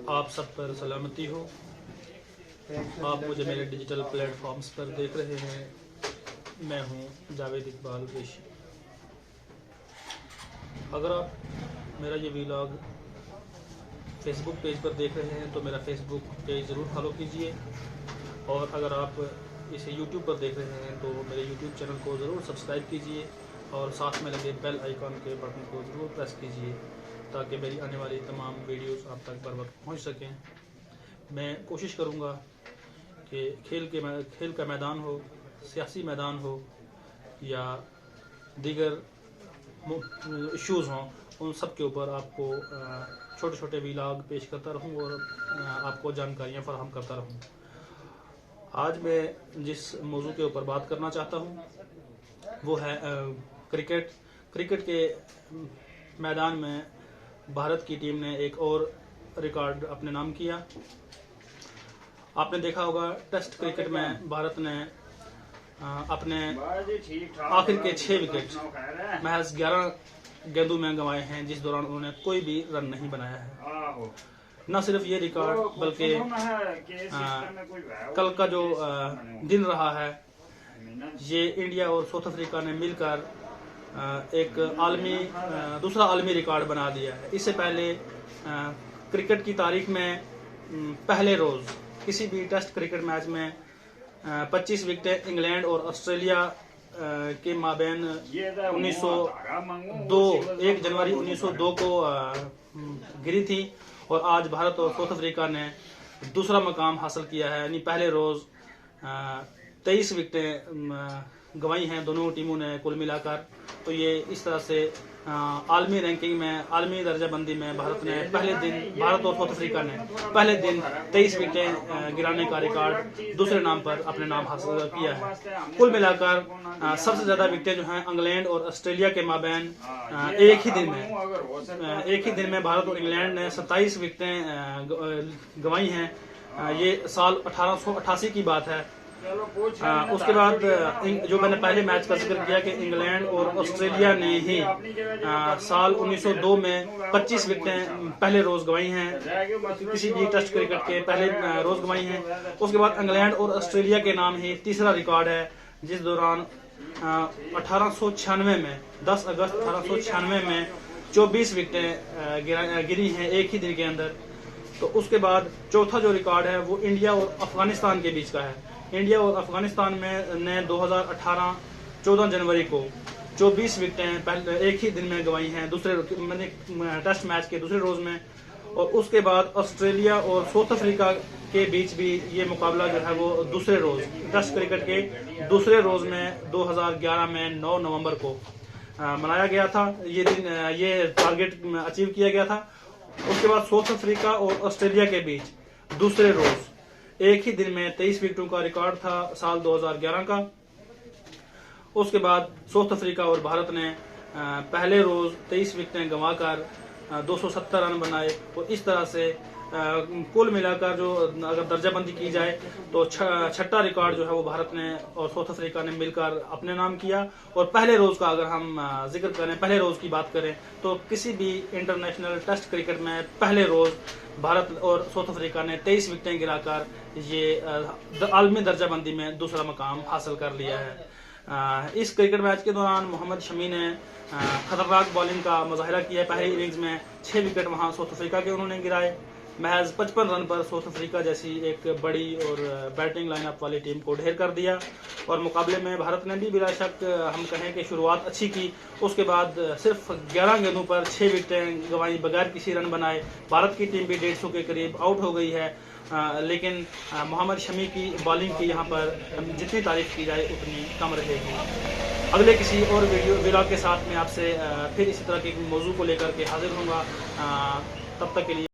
आप सब पर सलामती हो। आप मुझे मेरे डिजिटल प्लेटफॉर्म्स पर देख रहे हैं। मैं हूं जावेद इकबाल रेशी। अगर आप मेरा ये वीलॉग फेसबुक पेज पर देख रहे हैं तो मेरा फेसबुक पेज ज़रूर फॉलो कीजिए, और अगर आप इसे यूट्यूब पर देख रहे हैं तो मेरे यूट्यूब चैनल को ज़रूर सब्सक्राइब कीजिए और साथ में लगे बेल आइकॉन के बटन को ज़रूर प्रेस कीजिए ताकि मेरी आने वाली तमाम वीडियोस आप तक बर वक्त पहुँच सकें। मैं कोशिश करूँगा कि खेल का मैदान हो, सियासी मैदान हो या दीगर इश्यूज़ हों, उन सब के ऊपर आपको छोटे छोटे वीलॉग पेश करता रहूं और आपको जानकारियां फराहम करता रहूं। आज मैं जिस मौजू के ऊपर बात करना चाहता हूं वो है क्रिकेट। क्रिकेट के मैदान में भारत की टीम ने एक और रिकॉर्ड अपने नाम किया। आपने देखा होगा टेस्ट क्रिकेट में भारत ने अपने आखिर के 6 विकेट महज 11 गेंदों में गंवाए हैं, जिस दौरान उन्होंने कोई भी रन नहीं बनाया है। न सिर्फ ये रिकॉर्ड बल्कि कल का जो दिन रहा है, ये इंडिया और साउथ अफ्रीका ने मिलकर एक दूसरा आलमी रिकॉर्ड बना दिया है। इससे पहले क्रिकेट की तारीख में पहले रोज किसी भी टेस्ट क्रिकेट मैच में 25 विकेटें इंग्लैंड और ऑस्ट्रेलिया के माबैन 1 जनवरी 1902 को गिरी थी, और आज भारत और साउथ अफ्रीका ने दूसरा मकाम हासिल किया है। यानी पहले रोज 23 विकेटें गंवाई हैं दोनों टीमों ने कुल मिलाकर। तो ये इस तरह से आलमी रैंकिंग में, आलमी दर्जाबंदी में भारत और साउथ अफ्रीका ने पहले दिन 23 विकेटें गिराने का रिकॉर्ड दूसरे नाम पर अपने नाम हासिल किया है। कुल मिलाकर सबसे ज्यादा विकेटें जो हैं इंग्लैंड और ऑस्ट्रेलिया के माबैन एक ही दिन में भारत और इंग्लैंड ने 27 विकेटें गंवाई हैं। ये साल 1888 की बात है। उसके बाद जो मैंने पहले मैच का जिक्र किया कि इंग्लैंड और ऑस्ट्रेलिया ने ही साल 1902 में 25 विकेटें पहले रोज गंवाई हैं, किसी भी टेस्ट क्रिकेट के पहले रोज गंवाई हैं। उसके बाद इंग्लैंड और ऑस्ट्रेलिया के नाम ही तीसरा रिकॉर्ड है, जिस दौरान 1896 में 10 अगस्त 1896 में 24 विकेटें गिरी हैं एक ही दिन के अंदर। तो उसके बाद चौथा जो रिकॉर्ड है वो इंडिया और अफगानिस्तान के बीच का है। इंडिया और अफगानिस्तान ने 2018 14 जनवरी को 24 विकेटें एक ही दिन में गंवाई हैं टेस्ट मैच के दूसरे रोज में। और उसके बाद ऑस्ट्रेलिया और साउथ अफ्रीका के बीच भी ये मुकाबला जो है वो दूसरे रोज टेस्ट क्रिकेट के दूसरे रोज में 2011 में 9 नवंबर को मनाया गया था। ये टारगेट अचीव किया गया था। उसके बाद साउथ अफ्रीका और ऑस्ट्रेलिया के बीच दूसरे रोज एक ही दिन में 23 विकेटों का रिकॉर्ड था साल 2011 का। उसके बाद साउथ अफ्रीका और भारत ने पहले रोज 23 विकेटें गंवाकर 270 रन बनाए, और इस तरह से कुल मिलाकर जो अगर दर्जाबंदी की जाए तो छठा रिकॉर्ड जो है वो भारत ने और साउथ अफ्रीका ने मिलकर अपने नाम किया। और पहले रोज का अगर हम जिक्र करें, पहले रोज की बात करें तो किसी भी इंटरनेशनल टेस्ट क्रिकेट में पहले रोज भारत और साउथ अफ्रीका ने 23 विकेटें गिराकर ये आलमी दर्जाबंदी में दूसरा मकाम हासिल कर लिया है। इस क्रिकेट मैच के दौरान मोहम्मद शमी ने खतरनाक बॉलिंग का मुजाहिरा किया। पहली इनिंग्स में 6 विकेट वहां साउथ अफ्रीका के उन्होंने गिराए। महज 55 रन पर साउथ अफ्रीका जैसी एक बड़ी और बैटिंग लाइनअप वाली टीम को ढेर कर दिया। और मुकाबले में भारत ने भी बिला शक हम कहें कि शुरुआत अच्छी की। उसके बाद सिर्फ 11 गेंदों पर 6 विकेटें गंवाई बगैर किसी रन बनाए। भारत की टीम भी 150 के करीब आउट हो गई है। लेकिन मोहम्मद शमी की बॉलिंग की यहाँ पर जितनी तारीफ की जाए उतनी कम रहेगी। अगले किसी और वीडियो के साथ में आपसे फिर इसी तरह के मौजू को लेकर के हाजिर होऊंगा। तब तक के लिए